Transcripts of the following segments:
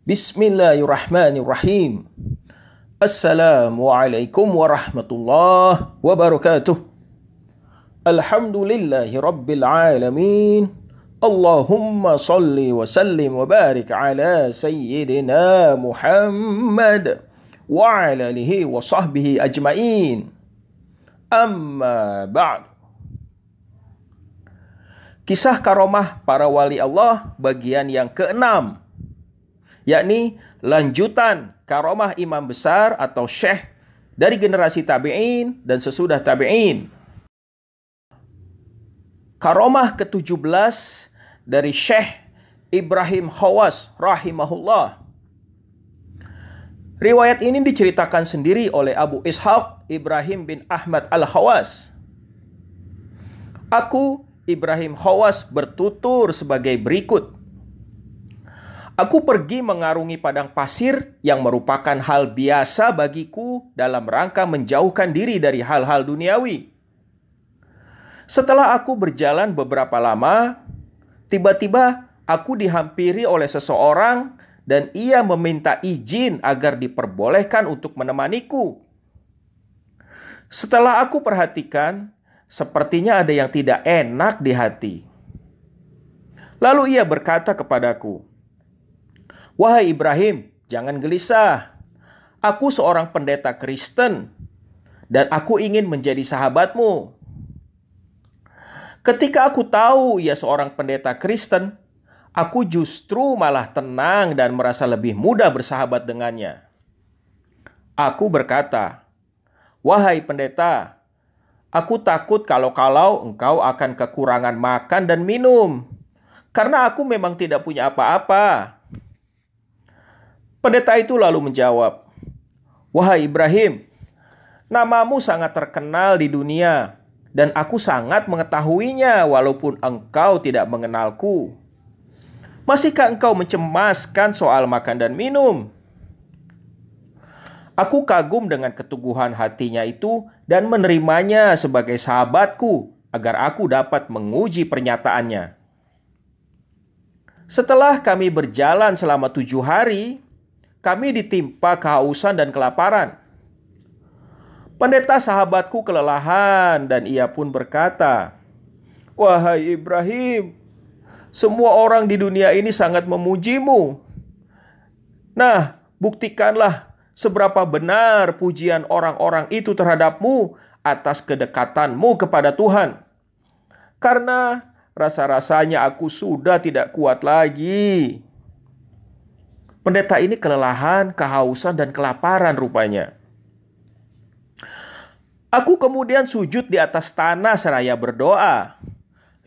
Bismillahirrahmanirrahim. Assalamualaikum warahmatullahi wabarakatuh. Alhamdulillahi rabbil alamin. Allahumma salli wa sallim wa barik ala sayyidina Muhammad wa ala alihi wa sahbihi ajma'in. Amma ba'd. Kisah karomah para wali Allah bagian yang ke-6, yakni lanjutan karomah imam besar atau syekh dari generasi tabi'in dan sesudah tabi'in. Karomah ke-17 dari Syekh Ibrahim Khawas rahimahullah. Riwayat ini diceritakan sendiri oleh Abu Ishaq Ibrahim bin Ahmad al-Khawas. Aku, Ibrahim Khawas, bertutur sebagai berikut. Aku pergi mengarungi padang pasir yang merupakan hal biasa bagiku dalam rangka menjauhkan diri dari hal-hal duniawi. Setelah aku berjalan beberapa lama, tiba-tiba aku dihampiri oleh seseorang dan ia meminta izin agar diperbolehkan untuk menemaniku. Setelah aku perhatikan, sepertinya ada yang tidak enak di hati. Lalu ia berkata kepadaku, "Wahai Ibrahim, jangan gelisah. Aku seorang pendeta Kristen dan aku ingin menjadi sahabatmu." Ketika aku tahu ia seorang pendeta Kristen, aku justru malah tenang dan merasa lebih mudah bersahabat dengannya. Aku berkata, "Wahai pendeta, aku takut kalau-kalau engkau akan kekurangan makan dan minum, karena aku memang tidak punya apa-apa." Pendeta itu lalu menjawab, "Wahai Ibrahim, namamu sangat terkenal di dunia, dan aku sangat mengetahuinya walaupun engkau tidak mengenalku. Masihkah engkau mencemaskan soal makan dan minum?" Aku kagum dengan keteguhan hatinya itu dan menerimanya sebagai sahabatku agar aku dapat menguji pernyataannya. Setelah kami berjalan selama 7 hari, kami ditimpa kehausan dan kelaparan. Pendeta sahabatku kelelahan dan ia pun berkata, "Wahai Ibrahim, semua orang di dunia ini sangat memujimu. Nah, buktikanlah seberapa benar pujian orang-orang itu terhadapmu atas kedekatanmu kepada Tuhan. Karena rasa-rasanya aku sudah tidak kuat lagi." Pendeta ini kelelahan, kehausan, dan kelaparan rupanya. Aku kemudian sujud di atas tanah seraya berdoa,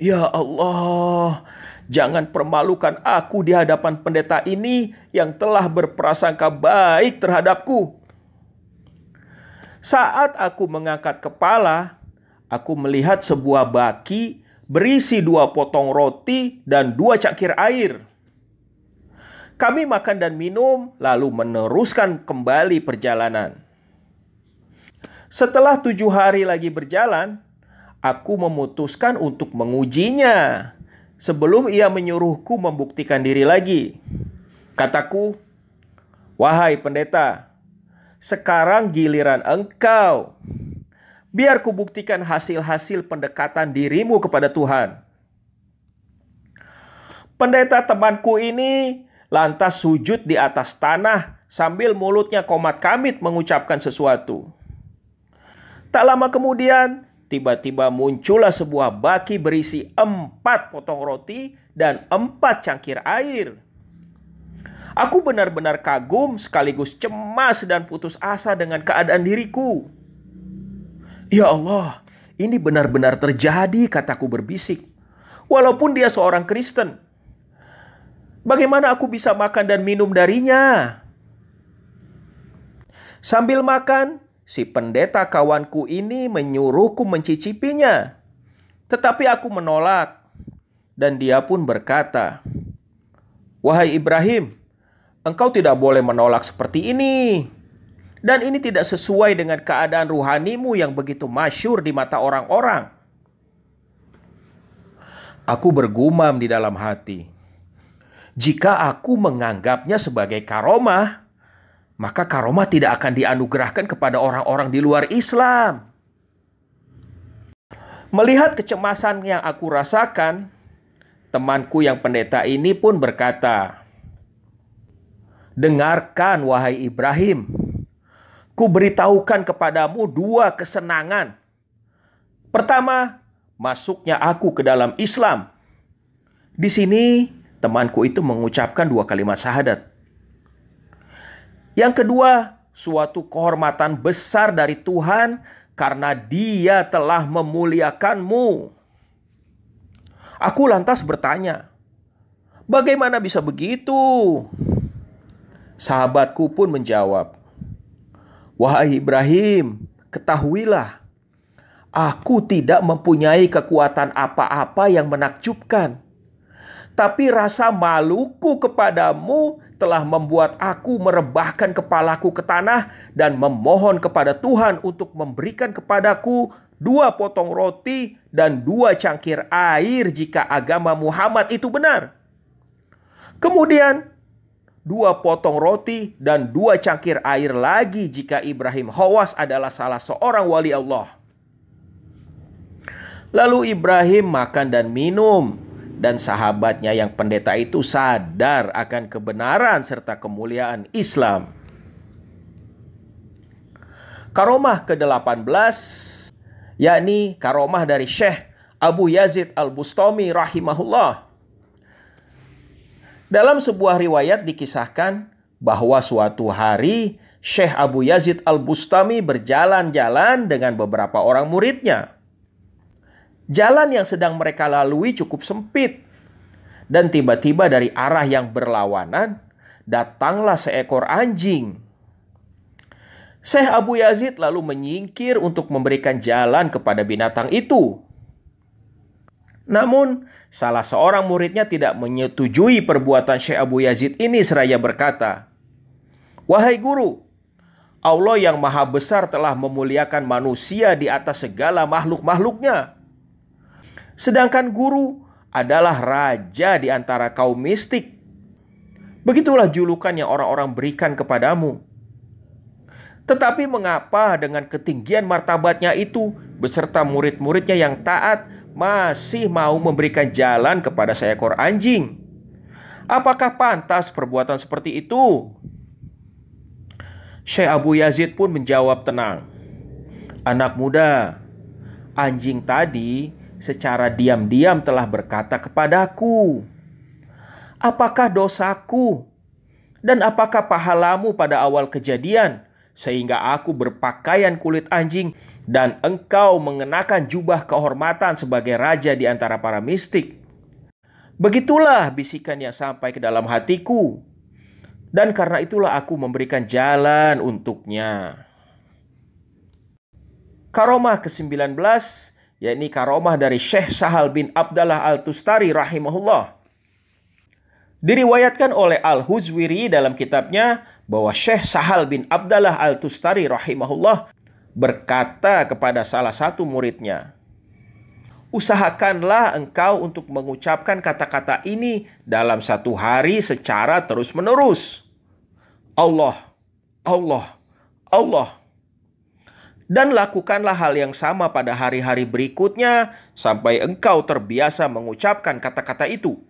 "Ya Allah, jangan permalukan aku di hadapan pendeta ini yang telah berprasangka baik terhadapku." Saat aku mengangkat kepala, aku melihat sebuah baki berisi 2 potong roti dan 2 cangkir air. Kami makan dan minum, lalu meneruskan kembali perjalanan. Setelah 7 hari lagi berjalan, aku memutuskan untuk mengujinya sebelum ia menyuruhku membuktikan diri lagi. Kataku, "Wahai pendeta, sekarang giliran engkau. Biar kubuktikan hasil-hasil pendekatan dirimu kepada Tuhan." Pendeta temanku ini lantas sujud di atas tanah sambil mulutnya komat-kamit mengucapkan sesuatu. Tak lama kemudian, tiba-tiba muncullah sebuah baki berisi 4 potong roti dan 4 cangkir air. Aku benar-benar kagum sekaligus cemas dan putus asa dengan keadaan diriku. "Ya Allah, ini benar-benar terjadi," kataku berbisik. "Walaupun dia seorang Kristen, bagaimana aku bisa makan dan minum darinya?" Sambil makan, si pendeta kawanku ini menyuruhku mencicipinya. Tetapi aku menolak. Dan dia pun berkata, "Wahai Ibrahim, engkau tidak boleh menolak seperti ini. Dan ini tidak sesuai dengan keadaan ruhanimu yang begitu masyhur di mata orang-orang." Aku bergumam di dalam hati, Jika aku menganggapnya sebagai karomah, maka karomah tidak akan dianugerahkan kepada orang-orang di luar Islam. Melihat kecemasan yang aku rasakan, temanku yang pendeta ini pun berkata, "Dengarkan wahai Ibrahim, ku beritahukan kepadamu dua kesenangan. Pertama, masuknya aku ke dalam Islam." Di sini temanku itu mengucapkan dua kalimat syahadat. Yang kedua, suatu kehormatan besar dari Tuhan karena Dia telah memuliakanmu. Aku lantas bertanya, "Bagaimana bisa begitu?" Sahabatku pun menjawab, "Wahai Ibrahim, ketahuilah, aku tidak mempunyai kekuatan apa-apa yang menakjubkan. Tapi rasa maluku kepadamu telah membuat aku merebahkan kepalaku ke tanah dan memohon kepada Tuhan untuk memberikan kepadaku 2 potong roti dan 2 cangkir air jika agama Muhammad itu benar. Kemudian 2 potong roti dan 2 cangkir air lagi jika Ibrahim Khawas adalah salah seorang wali Allah." Lalu Ibrahim makan dan minum, dan sahabatnya yang pendeta itu sadar akan kebenaran serta kemuliaan Islam. Karomah ke-18, yakni karomah dari Syekh Abu Yazid Al-Bustami rahimahullah. Dalam sebuah riwayat dikisahkan bahwa suatu hari Syekh Abu Yazid Al-Bustami berjalan-jalan dengan beberapa orang muridnya. Jalan yang sedang mereka lalui cukup sempit, dan tiba-tiba dari arah yang berlawanan datanglah seekor anjing. Syekh Abu Yazid lalu menyingkir untuk memberikan jalan kepada binatang itu. Namun salah seorang muridnya tidak menyetujui perbuatan Syekh Abu Yazid ini seraya berkata, "Wahai guru, Allah yang maha besar telah memuliakan manusia di atas segala makhluk-makhluknya. Sedangkan guru adalah raja di antara kaum mistik. Begitulah julukan yang orang-orang berikan kepadamu. Tetapi mengapa dengan ketinggian martabatnya itu beserta murid-muridnya yang taat masih mau memberikan jalan kepada seekor anjing? Apakah pantas perbuatan seperti itu?" Syekh Abu Yazid pun menjawab tenang, "Anak muda, anjing tadi secara diam-diam telah berkata kepadaku, 'Apakah dosaku dan apakah pahalamu pada awal kejadian sehingga aku berpakaian kulit anjing dan engkau mengenakan jubah kehormatan sebagai raja di antara para mistik?' Begitulah bisikan yang sampai ke dalam hatiku, dan karena itulah aku memberikan jalan untuknya." Karomah ke-19, yakni karomah dari Syekh Sahal bin Abdallah Al-Tustari rahimahullah. Diriwayatkan oleh Al-Huzwiri dalam kitabnya bahwa Syekh Sahal bin Abdallah Al-Tustari rahimahullah berkata kepada salah satu muridnya, "Usahakanlah engkau untuk mengucapkan kata-kata ini dalam satu hari secara terus-menerus. Allah, Allah, Allah. Dan lakukanlah hal yang sama pada hari-hari berikutnya sampai engkau terbiasa mengucapkan kata-kata itu."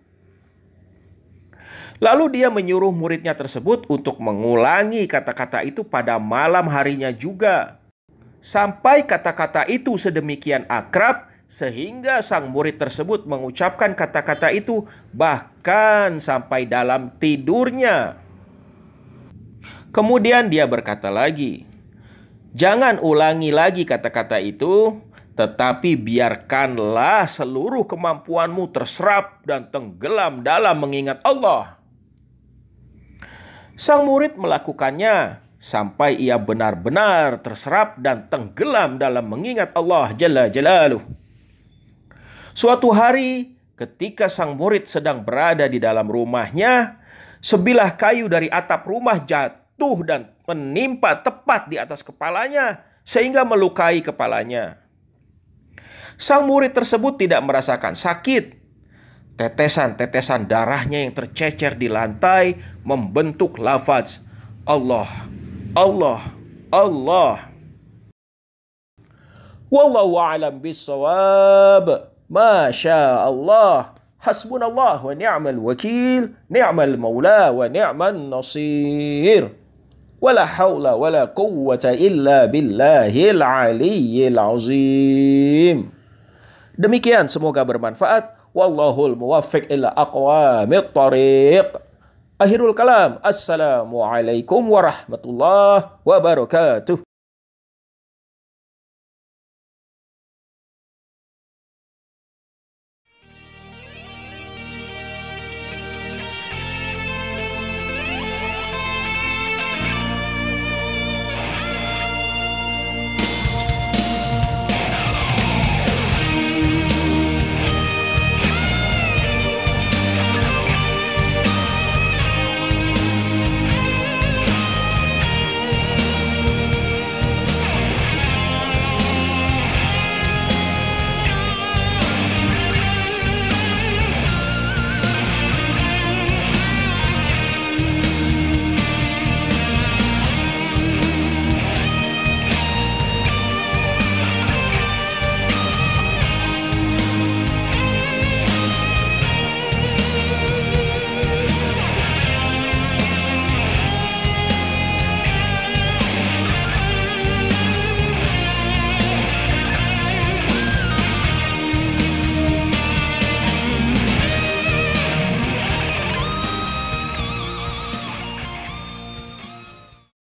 Lalu dia menyuruh muridnya tersebut untuk mengulangi kata-kata itu pada malam harinya juga, sampai kata-kata itu sedemikian akrab sehingga sang murid tersebut mengucapkan kata-kata itu bahkan sampai dalam tidurnya. Kemudian dia berkata lagi, "Jangan ulangi lagi kata-kata itu, tetapi biarkanlah seluruh kemampuanmu terserap dan tenggelam dalam mengingat Allah." Sang murid melakukannya sampai ia benar-benar terserap dan tenggelam dalam mengingat Allah Jalla Jalaluh. Suatu hari ketika sang murid sedang berada di dalam rumahnya, sebilah kayu dari atap rumah jatuh dan menimpa tepat di atas kepalanya sehingga melukai kepalanya. Sang murid tersebut tidak merasakan sakit, Tetesan-tetesan darahnya yang tercecer di lantai membentuk lafaz Allah, Allah, Allah. Wallahu a'lam bissawab. Masya Allah. Hasbunallah wa ni'mal wakil. Ni'mal maula wa ni'man nasir. Wala hawla wala quwwata illa billahil aliyyil azim. Demikian, semoga bermanfaat. Wallahul muwaffiq ila aqwamit thariq. Akhirul kalam. Assalamualaikum warahmatullahi wabarakatuh.